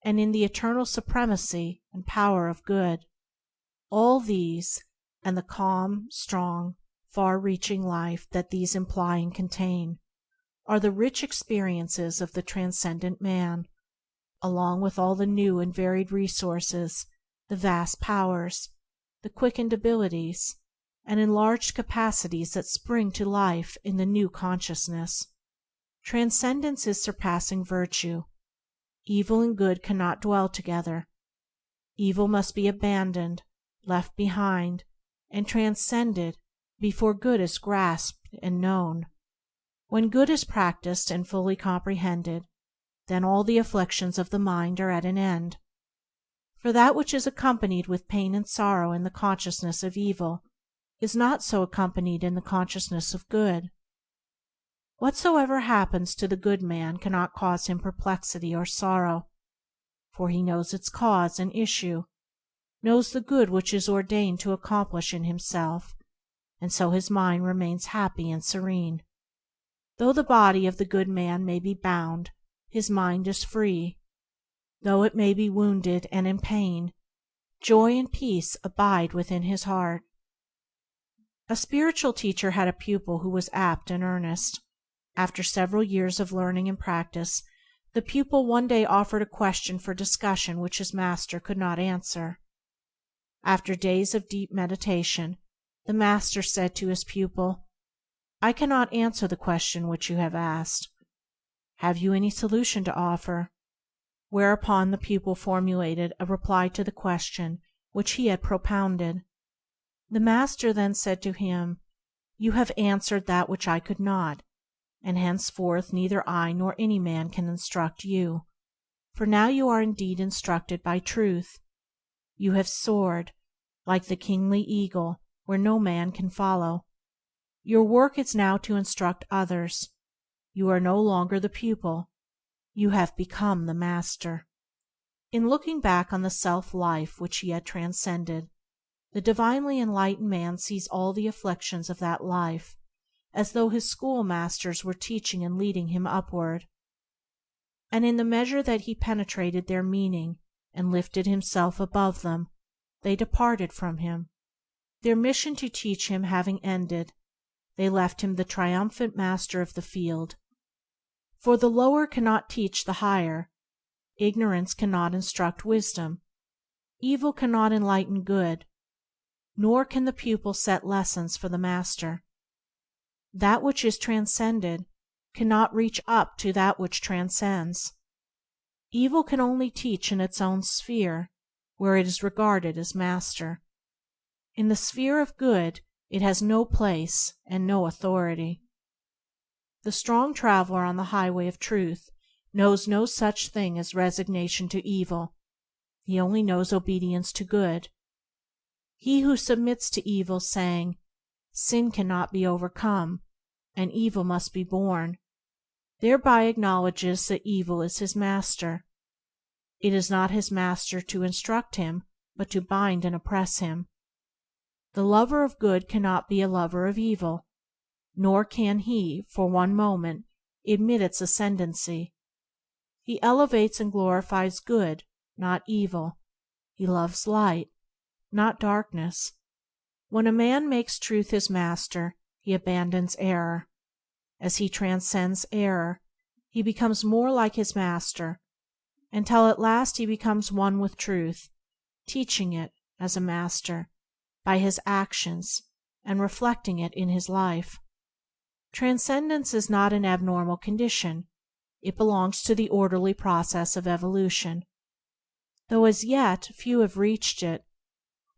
and in the eternal supremacy and power of good. All these, and the calm, strong, far-reaching life that these imply and contain, are the rich experiences of the transcendent man, along with all the new and varied resources, the vast powers, the quickened abilities, and enlarged capacities that spring to life in the new consciousness. Transcendence is surpassing virtue. Evil and good cannot dwell together. Evil must be abandoned, left behind, and transcended before good is grasped and known. When good is practiced and fully comprehended, then all the afflictions of the mind are at an end. For that which is accompanied with pain and sorrow in the consciousness of evil is not so accompanied in the consciousness of good. Whatsoever happens to the good man cannot cause him perplexity or sorrow, for he knows its cause and issue, knows the good which is ordained to accomplish in himself, and so his mind remains happy and serene. Though the body of the good man may be bound, his mind is free. Though it may be wounded and in pain, joy and peace abide within his heart. A spiritual teacher had a pupil who was apt and earnest. After several years of learning and practice, the pupil one day offered a question for discussion which his master could not answer. After days of deep meditation, the master said to his pupil, "I cannot answer the question which you have asked. Have you any solution to offer?" Whereupon the pupil formulated a reply to the question which he had propounded. The master then said to him, "You have answered that which I could not, and henceforth neither I nor any man can instruct you, for now you are indeed instructed by truth. You have soared, like the kingly eagle, where no man can follow. Your work is now to instruct others. You are no longer the pupil, you have become the master." In looking back on the self-life which he had transcended, the divinely enlightened man sees all the afflictions of that life as though his schoolmasters were teaching and leading him upward, and in the measure that he penetrated their meaning and lifted himself above them, they departed from him. Their mission to teach him having ended, they left him the triumphant master of the field. For the lower cannot teach the higher, ignorance cannot instruct wisdom, evil cannot enlighten good, nor can the pupil set lessons for the master. That which is transcended cannot reach up to that which transcends. Evil can only teach in its own sphere, where it is regarded as master. In the sphere of good it has no place and no authority. The strong traveler on the highway of truth knows no such thing as resignation to evil, he only knows obedience to good. He who submits to evil, saying, "Sin cannot be overcome, and evil must be borne," thereby acknowledges that evil is his master. It is not his master to instruct him, but to bind and oppress him. The lover of good cannot be a lover of evil, nor can he, for one moment, admit its ascendancy. He elevates and glorifies good, not evil. He loves light, not darkness. When a man makes truth his master, he abandons error. As he transcends error, he becomes more like his master, until at last he becomes one with truth, teaching it, as a master, by his actions and reflecting it in his life. Transcendence is not an abnormal condition, it belongs to the orderly process of evolution. Though as yet few have reached it,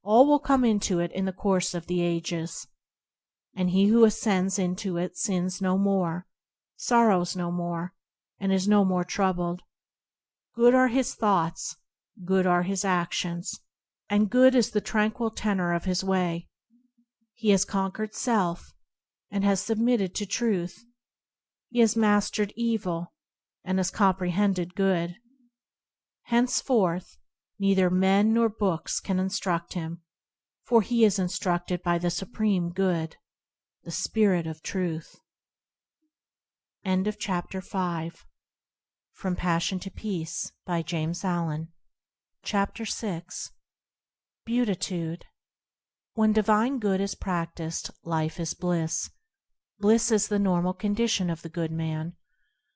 all will come into it in the course of the ages. And he who ascends into it sins no more, sorrows no more, and is no more troubled. Good are his thoughts, good are his actions, and good is the tranquil tenor of his way. He has conquered self, and has submitted to truth. He has mastered evil, and has comprehended good. Henceforth neither men nor books can instruct him, for he is instructed by the Supreme Good, the Spirit of Truth. End of Chapter 5. From Passion to Peace by James Allen. Chapter 6. Beatitude. When divine good is practiced, life is bliss. Bliss is the normal condition of the good man.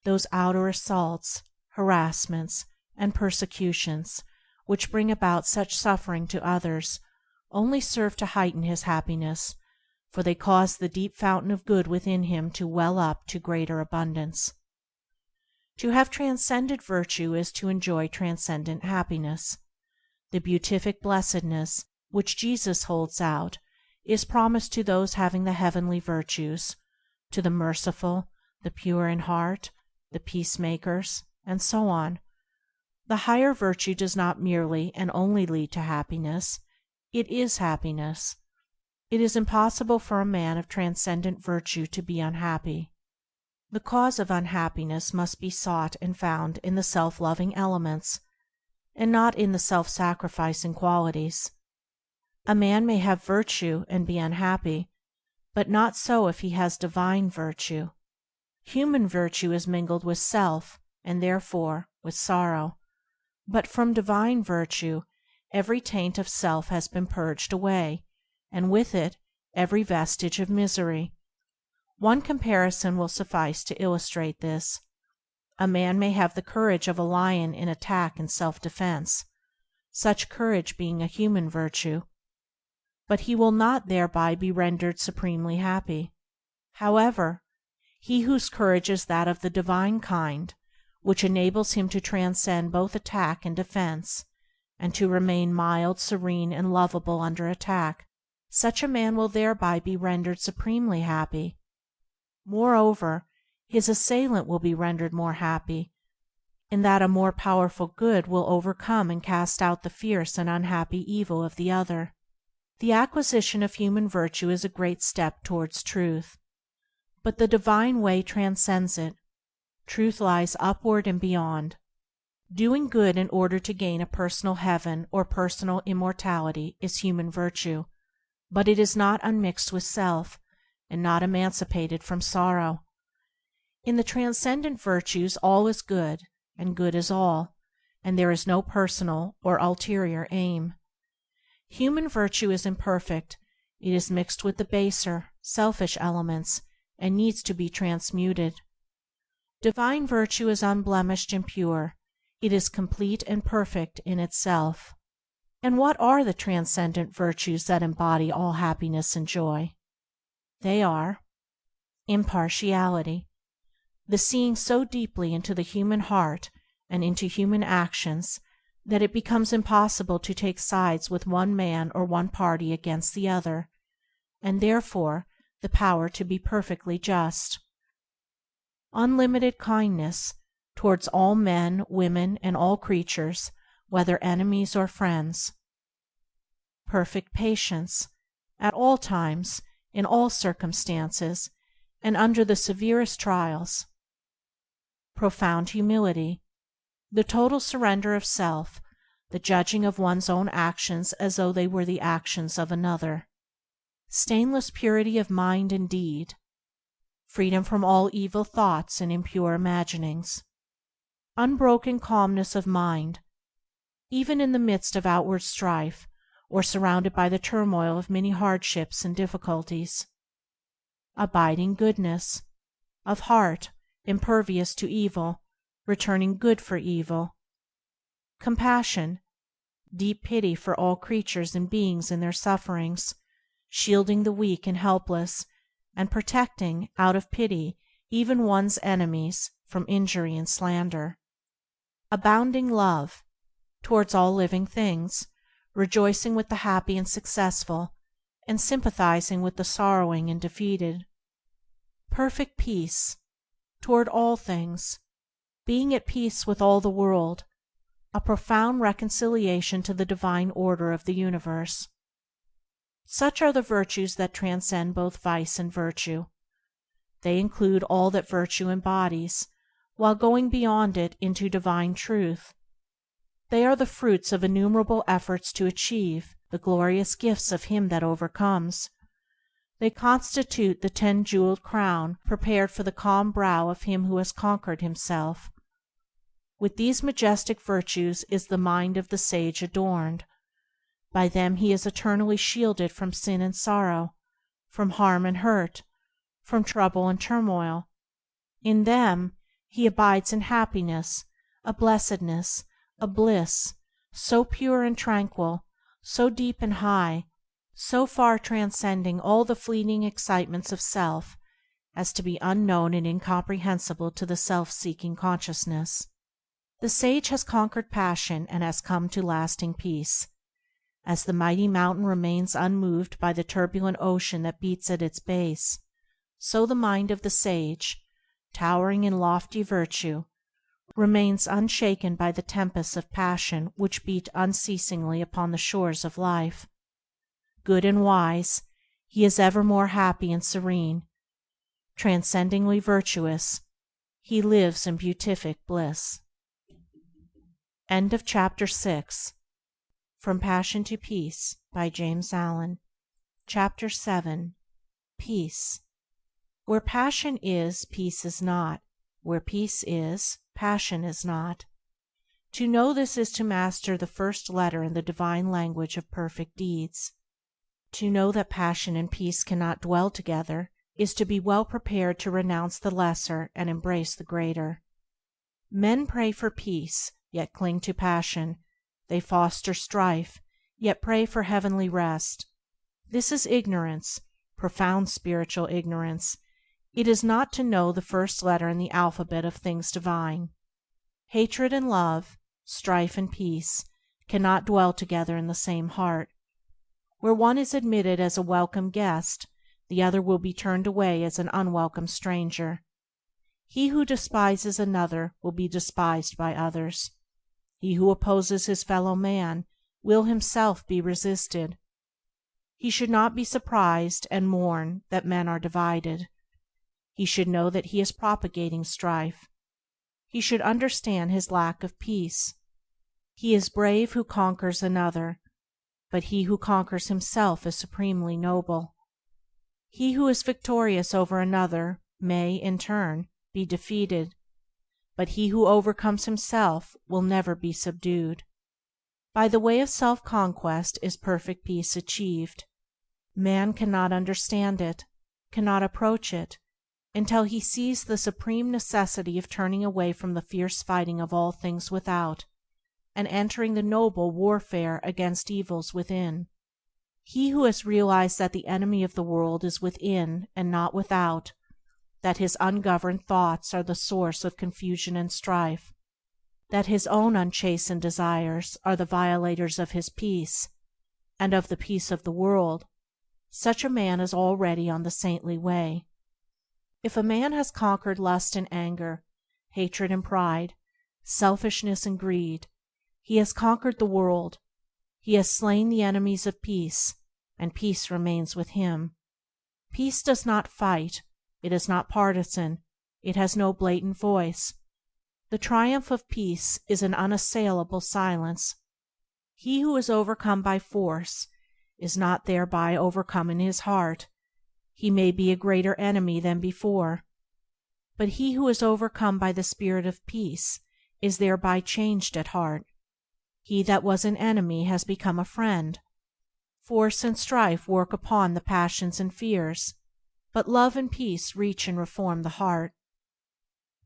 Those outer assaults, harassments, and persecutions which bring about such suffering to others only serve to heighten his happiness, for they cause the deep fountain of good within him to well up to greater abundance. To have transcended virtue is to enjoy transcendent happiness. The beatific blessedness which Jesus holds out, is promised to those having the heavenly virtues, to the merciful, the pure in heart, the peacemakers, and so on. The higher virtue does not merely and only lead to happiness, it is happiness. It is impossible for a man of transcendent virtue to be unhappy. The cause of unhappiness must be sought and found in the self-loving elements, and not in the self-sacrificing qualities. A man may have virtue and be unhappy, but not so if he has divine virtue. Human virtue is mingled with self, and therefore with sorrow. But from divine virtue every taint of self has been purged away, and with it every vestige of misery. One comparison will suffice to illustrate this. A man may have the courage of a lion in attack and self-defense, such courage being a human virtue, but he will not thereby be rendered supremely happy. However, he whose courage is that of the divine kind, which enables him to transcend both attack and defense, and to remain mild, serene, and lovable under attack, such a man will thereby be rendered supremely happy. Moreover, his assailant will be rendered more happy, in that a more powerful good will overcome and cast out the fierce and unhappy evil of the other. The acquisition of human virtue is a great step towards truth, but the divine way transcends it. Truth lies upward and beyond. Doing good in order to gain a personal heaven or personal immortality is human virtue, but it is not unmixed with self, and not emancipated from sorrow. In the transcendent virtues all is good, and good is all, and there is no personal or ulterior aim. Human virtue is imperfect, it is mixed with the baser, selfish elements, and needs to be transmuted. Divine virtue is unblemished and pure, it is complete and perfect in itself. And what are the transcendent virtues that embody all happiness and joy? They are impartiality, the seeing so deeply into the human heart and into human actions that it becomes impossible to take sides with one man or one party against the other, and therefore the power to be perfectly just. Unlimited kindness towards all men, women, and all creatures, whether enemies or friends. Perfect patience, at all times, in all circumstances, and under the severest trials. Profound humility, the total surrender of self, the judging of one's own actions as though they were the actions of another. Stainless purity of mind and deed. Freedom from all evil thoughts and impure imaginings. Unbroken calmness of mind, even in the midst of outward strife, or surrounded by the turmoil of many hardships and difficulties. Abiding goodness, of heart, impervious to evil, returning good for evil. Compassion, deep pity for all creatures and beings in their sufferings, shielding the weak and helpless, and protecting, out of pity, even one's enemies from injury and slander. Abounding love, towards all living things, rejoicing with the happy and successful, and sympathizing with the sorrowing and defeated. Perfect peace, toward all things, being at peace with all the world, a profound reconciliation to the divine order of the universe. Such are the virtues that transcend both vice and virtue. They include all that virtue embodies, while going beyond it into divine truth. They are the fruits of innumerable efforts to achieve the glorious gifts of him that overcomes. They constitute the 10-jeweled crown prepared for the calm brow of him who has conquered himself. With these majestic virtues is the mind of the sage adorned. By them he is eternally shielded from sin and sorrow, from harm and hurt, from trouble and turmoil. In them he abides in happiness, a blessedness, a bliss, so pure and tranquil, so deep and high, so far transcending all the fleeting excitements of self as to be unknown and incomprehensible to the self-seeking consciousness. The sage has conquered passion and has come to lasting peace. As the mighty mountain remains unmoved by the turbulent ocean that beats at its base, so the mind of the sage, towering in lofty virtue, remains unshaken by the tempests of passion which beat unceasingly upon the shores of life. Good and wise, he is evermore happy and serene. Transcendingly virtuous, he lives in beatific bliss. Chapter 6. From Passion to Peace, by James Allen. Chapter 7. Peace. Where passion is, peace is not. Where peace is, passion is not. To know this is to master the first letter in the divine language of perfect deeds. To know that passion and peace cannot dwell together is to be well prepared to renounce the lesser and embrace the greater. Men pray for peace, yet cling to passion. They foster strife, yet pray for heavenly rest. This is ignorance, profound spiritual ignorance. It is not to know the first letter in the alphabet of things divine. Hatred and love, strife and peace, cannot dwell together in the same heart. Where one is admitted as a welcome guest, the other will be turned away as an unwelcome stranger. He who despises another will be despised by others. He who opposes his fellow man will himself be resisted. He should not be surprised and mourn that men are divided. He should know that he is propagating strife. He should understand his lack of peace. He is brave who conquers another, but he who conquers himself is supremely noble. He who is victorious over another may, in turn, be defeated, but he who overcomes himself will never be subdued. By the way of self-conquest is perfect peace achieved. Man cannot understand it, cannot approach it, until he sees the supreme necessity of turning away from the fierce fighting of all things without, and entering the noble warfare against evils within. He who has realized that the enemy of the world is within and not without, that his ungoverned thoughts are the source of confusion and strife, that his own unchastened desires are the violators of his peace, and of the peace of the world, such a man is already on the saintly way. If a man has conquered lust and anger, hatred and pride, selfishness and greed, he has conquered the world. He has slain the enemies of peace, and peace remains with him. Peace does not fight. It is not partisan. It has no blatant voice. The triumph of peace is an unassailable silence. He who is overcome by force is not thereby overcome in his heart. He may be a greater enemy than before, but he who is overcome by the spirit of peace is thereby changed at heart. He that was an enemy has become a friend. Force and strife work upon the passions and fears, but love and peace reach and reform the heart.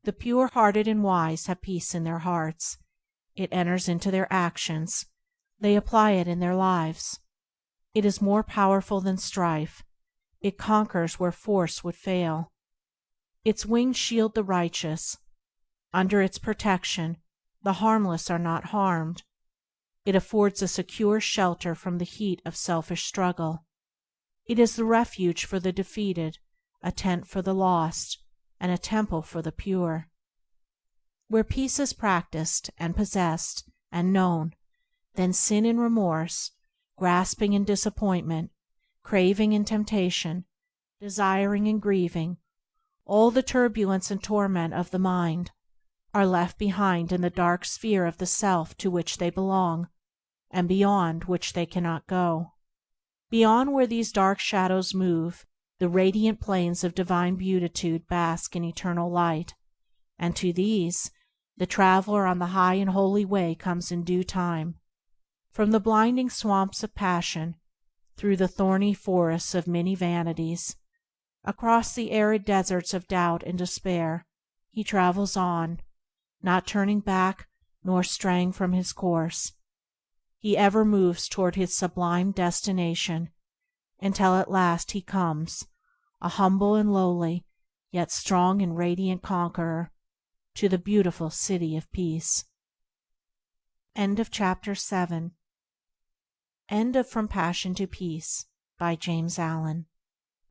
The pure-hearted and wise have peace in their hearts. It enters into their actions. They apply it in their lives. It is more powerful than strife. It conquers where force would fail. Its wings shield the righteous. Under its protection, the harmless are not harmed. It affords a secure shelter from the heat of selfish struggle. It is the refuge for the defeated, a tent for the lost, and a temple for the pure. Where peace is practiced, and possessed, and known, then sin and remorse, grasping and disappointment, craving and temptation, desiring and grieving, all the turbulence and torment of the mind, are left behind in the dark sphere of the self to which they belong, and beyond which they cannot go. Beyond where these dark shadows move, the radiant plains of divine beatitude bask in eternal light, and to these the traveler on the high and holy way comes in due time. From the blinding swamps of passion, through the thorny forests of many vanities, across the arid deserts of doubt and despair, he travels on, not turning back nor straying from his course. He ever moves toward his sublime destination, until at last he comes, a humble and lowly, yet strong and radiant conqueror, to the beautiful City of Peace. Chapter 8. End of From Passion to Peace, by James Allen.